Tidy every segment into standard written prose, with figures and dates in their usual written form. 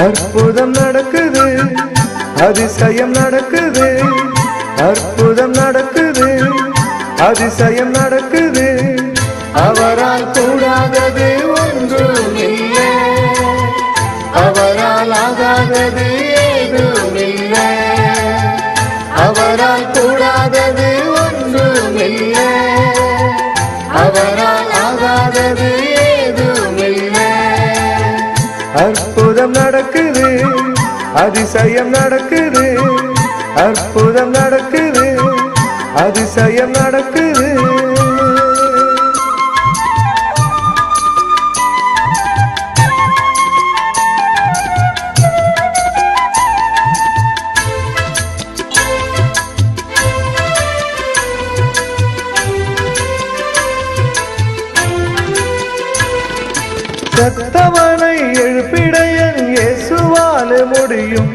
அற்புதம் நடக்குது, அதிசயம் நடக்குது, அற்புதம் நடக்குது, அதிசயம் நடக்குது. அவரால் கூடாதது ஒன்றும் இல்லை, அவரால் ஆகாதது ஏதும் இல்லை, அவரால் கூடாதது ஒன்றும் இல்லை, அவரால் ஆகாதது ஏதும் இல்லை. அற்புதம் நடக்குது, அதிசயம் நடக்குது, அற்புதம் நடக்குது, அதிசயம் நடக்குது. செத்தவனை எழுப்பிடையன் இயேசுவால் முடியும்,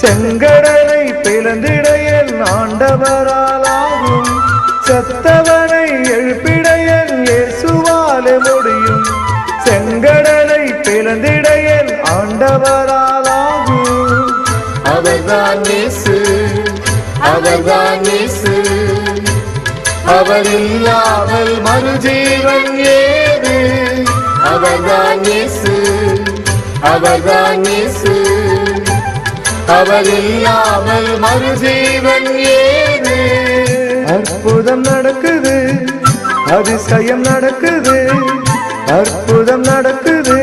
செங்கடலை பிளந்திடையன் ஆண்டவரால் ஆகும். செத்தவனை எழுப்பிடையன் இயேசுவால் முடியும், செங்கடலை பிளந்திடையன் ஆண்டவரால் ஆகும். அவர்தான் இயேசு, அவர்தான் இயேசு, அவர் இல்லாமல் மறுஜீவன் ஏது. அவர்தான் இயேசு, அவர்தான் இயேசு, அவர் இல்லாமல் மறுஜீவன் ஏது. அற்புதம் நடக்குது, அதிசயம் நடக்குது, அற்புதம் நடக்குது,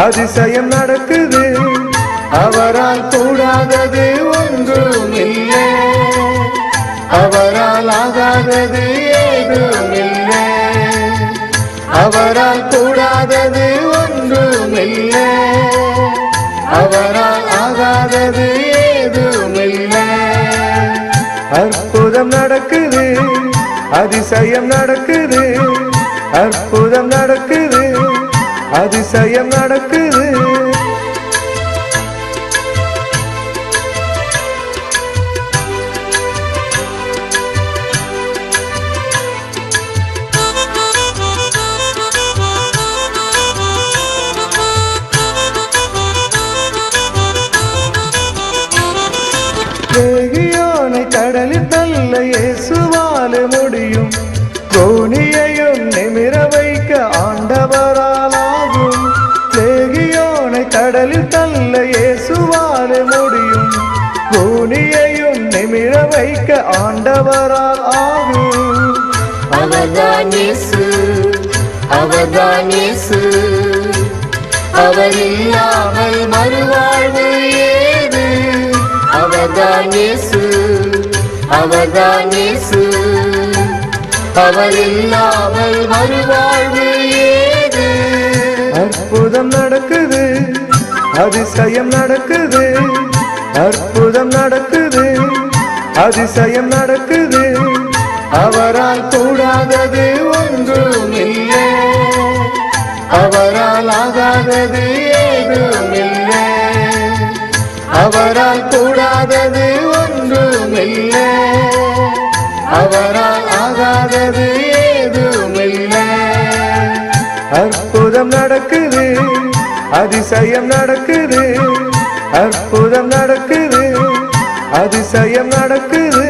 அதிசயம் நடக்குது. அவரால் கூடாதது ஒன்றும் இல்லை, அவரால் ஆகாதது ஏதும் இல்லை, அவரால் கூடாதது ஒன்றும் இல்லை, அவரால் ஆகாதது ஏதும் இல்லை. அற்புதம் நடக்குது, அதிசயம் நடக்குது, அற்புதம் நடக்குது, அதிசயம் நடக்குது. லேகியோனை கடலில் தள்ள இயேசுவால் முடியும், கோணியையும் நிமிர வைக்க ஆண்டவரால் ஆகும். லேகியோனை கடலில் தள்ள இயேசுவால் முடியும், கோணியையும் நிமிர வைக்க ஆண்டவரால் ஆகும். அவர்தான் இயேசு, அவர்தான் இயேசு, அவர் இல்லாமல் மறுவாழ்வு ஏது. அவர்தான் இயேசு, அவர்தான் இயேசு, அவர் இல்லாமல் மறுவாழ்வு ஏது. அற்புதம் நடக்குது, அதிசயம் நடக்குது, அற்புதம் நடக்குது, அதிசயம் நடக்குது. அவரால் கூடாதது ஒன்றும் இல்லை, அவரால் ஆகாதது ஏதும் இல்லை, அவரால் கூடாதது ஒன்றும் இல்லை, அவரால் ஆகாதது ஏதும் இல்லை. அற்புதம் நடக்குது, அதிசயம் நடக்குது, அற்புதம் நடக்குது, அதிசயம் நடக்குது.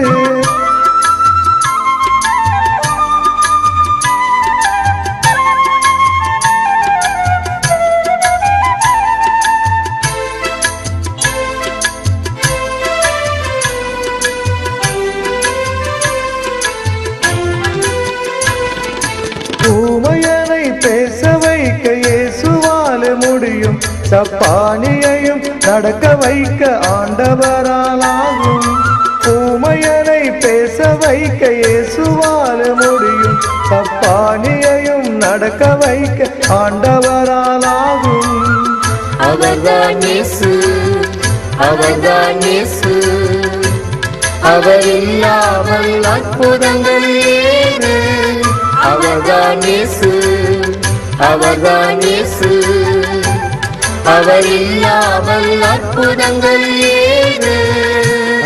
ஊமையனை பேச வைக்க இயேசுவால் முடியும், சப்பானியையும் நடக்க வைக்க ஆண்டவரால் ஆகும். ஊமையனை பேச வைக்க இயேசுவால் முடியும், சப்பானியையும் நடக்க வைக்க ஆண்டவரால் ஆகும். அவர்தான் இயேசு, அவர்தான் இயேசு, அவர் இல்லாமல் அற்புதங்கள் ஏது. அவர்தான் இயேசு, அவர்தான் இயேசு, அவர் இல்லாமல் அற்புதங்கள் ஏது.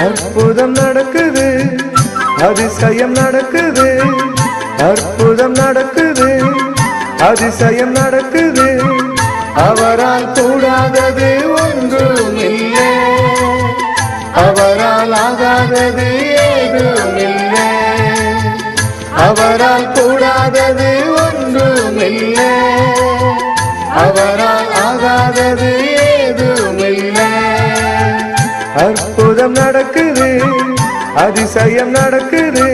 அற்புதம் நடக்குது, அதிசயம் நடக்குது, அற்புதம் நடக்குது, அதிசயம் நடக்குது. அவரால் கூடாதது ஒன்றுமில்லை, அவரால் ஆகாதது ஏதுமில்லை, அவரால் கூடாதது ஒன்றுமில்லை, அவரால் ஆகாதது ஏதுமில்லை. அற்புதம் நடக்குது, அதிசயம் நடக்குது,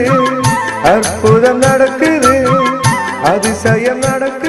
அற்புதம் நடக்குது, அதிசயம் நடக்குது.